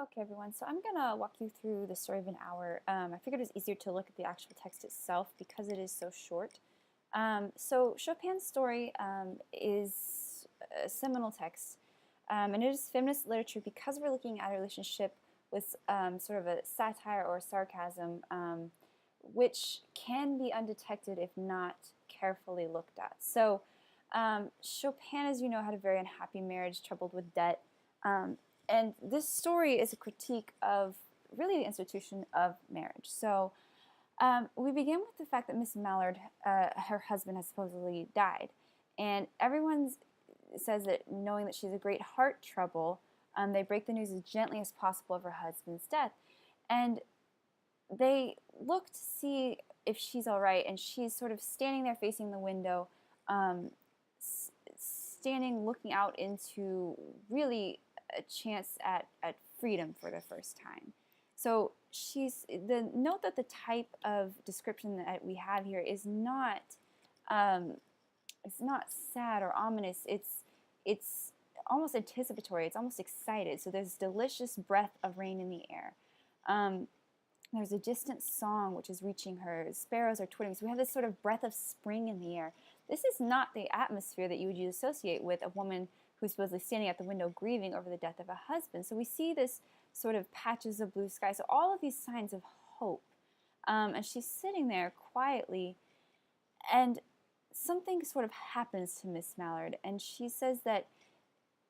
Okay, everyone, so I'm gonna walk you through the story of an hour. I figured it was easier to look at the actual text itself because it is so short. So Chopin's story is a seminal text, and it is feminist literature because we're looking at a relationship with sort of a satire or sarcasm, which can be undetected if not carefully looked at. So Chopin, as you know, had a very unhappy marriage troubled with debt. Um, and this story is a critique of really the institution of marriage. So we begin with the fact that Miss Mallard, her husband, has supposedly died, and everyone says that knowing that she's a great heart trouble, they break the news as gently as possible of her husband's death, and they look to see if she's all right, and she's sort of standing there facing the window, um, standing looking out into really a chance at freedom for the first time. So note that the type of description that we have here is not um, it's not sad or ominous. It's almost anticipatory. It's almost excited. So there's delicious breath of rain in the air. Um, there's a distant song which is reaching her. Sparrows are twittering. So we have this sort of breath of spring in the air. This is not the atmosphere that you would associate with a woman who's supposedly standing at the window grieving over the death of a husband. So we see this sort of patches of blue sky. So all of these signs of hope. And she's sitting there quietly, and something sort of happens to Miss Mallard, and she says that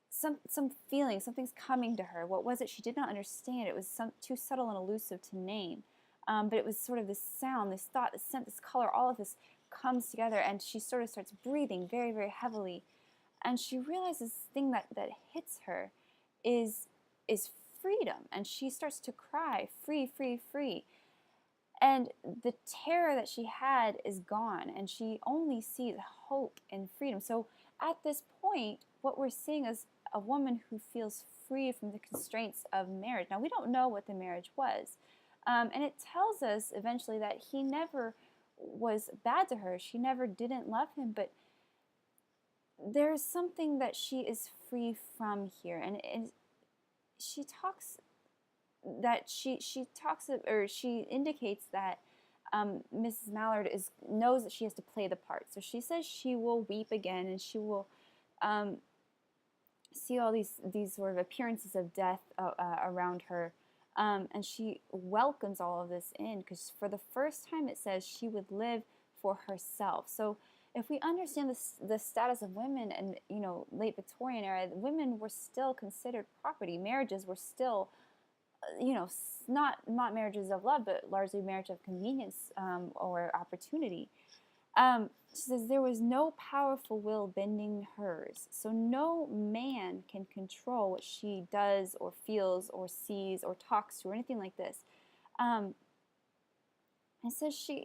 some feeling, something's coming to her. What was it? She did not understand. It was too subtle and elusive to name. But it was sort of this sound, this thought, this scent, this color, all of this comes together, and she sort of starts breathing very, very heavily. And she realizes this thing that hits her is freedom. And she starts to cry, free, free, free. And the terror that she had is gone, and she only sees hope and freedom. So at this point, what we're seeing is a woman who feels free from the constraints of marriage. Now, we don't know what the marriage was. And it tells us eventually that he never was bad to her. She never didn't love him, but there's something that she is free from here. And she talks that she talks or she indicates that Mrs. Mallard knows that she has to play the part. So she says she will weep again, and she will see all these sort of appearances of death around her, and she welcomes all of this in because for the first time it says she would live for herself. So if we understand the status of women and late Victorian era, women were still considered property. Marriages were still not marriages of love, but largely marriage of convenience or opportunity. She says there was no powerful will bending hers, so no man can control what she does or feels or sees or talks to or anything like this. And says she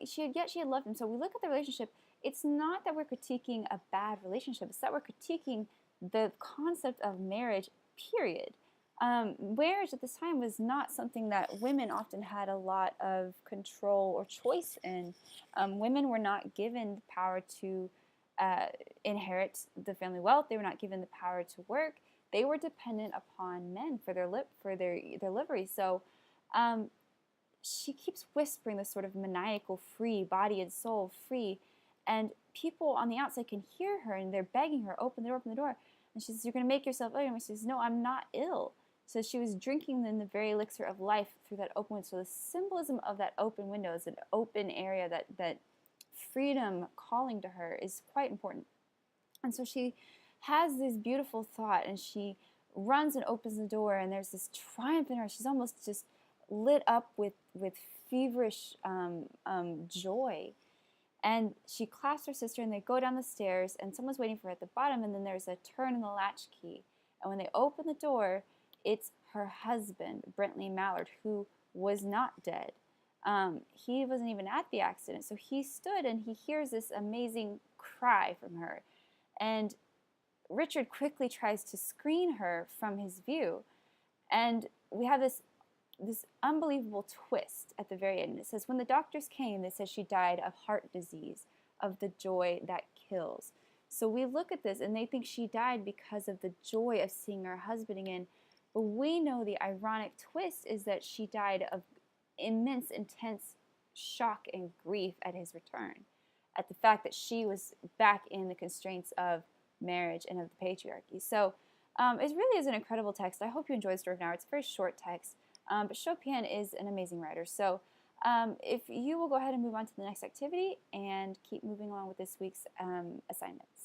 had loved him. So we look at the relationship. It's not that we're critiquing a bad relationship. It's that we're critiquing the concept of marriage, period. Marriage at this time was not something that women often had a lot of control or choice in. Women were not given the power to inherit the family wealth. They were not given the power to work. They were dependent upon men for their livery. So she keeps whispering this sort of maniacal free, body and soul free, and people on the outside can hear her, and they're begging her, open the door, open the door. And she says, you're going to make yourself ill. And she says, no, I'm not ill. So she was drinking in the very elixir of life through that open window. So the symbolism of that open window is an open area, that freedom calling to her is quite important. And so she has this beautiful thought, and she runs and opens the door, and there's this triumph in her. She's almost just lit up with feverish joy. And she clasps her sister, and they go down the stairs, and someone's waiting for her at the bottom, and then there's a turn in the latchkey. And when they open the door, it's her husband, Brentley Mallard, who was not dead. He wasn't even at the accident. So he stood, and he hears this amazing cry from her. And Richard quickly tries to screen her from his view. And we have this unbelievable twist at the very end. It says, when the doctors came, they said she died of heart disease, of the joy that kills. So we look at this, and they think she died because of the joy of seeing her husband again. But we know the ironic twist is that she died of immense, intense shock and grief at his return, at the fact that she was back in the constraints of marriage and of the patriarchy. So it really is an incredible text. I hope you enjoyed Story of an Hour. It's a very short text, but Chopin is an amazing writer. So if you will go ahead and move on to the next activity and keep moving along with this week's assignments.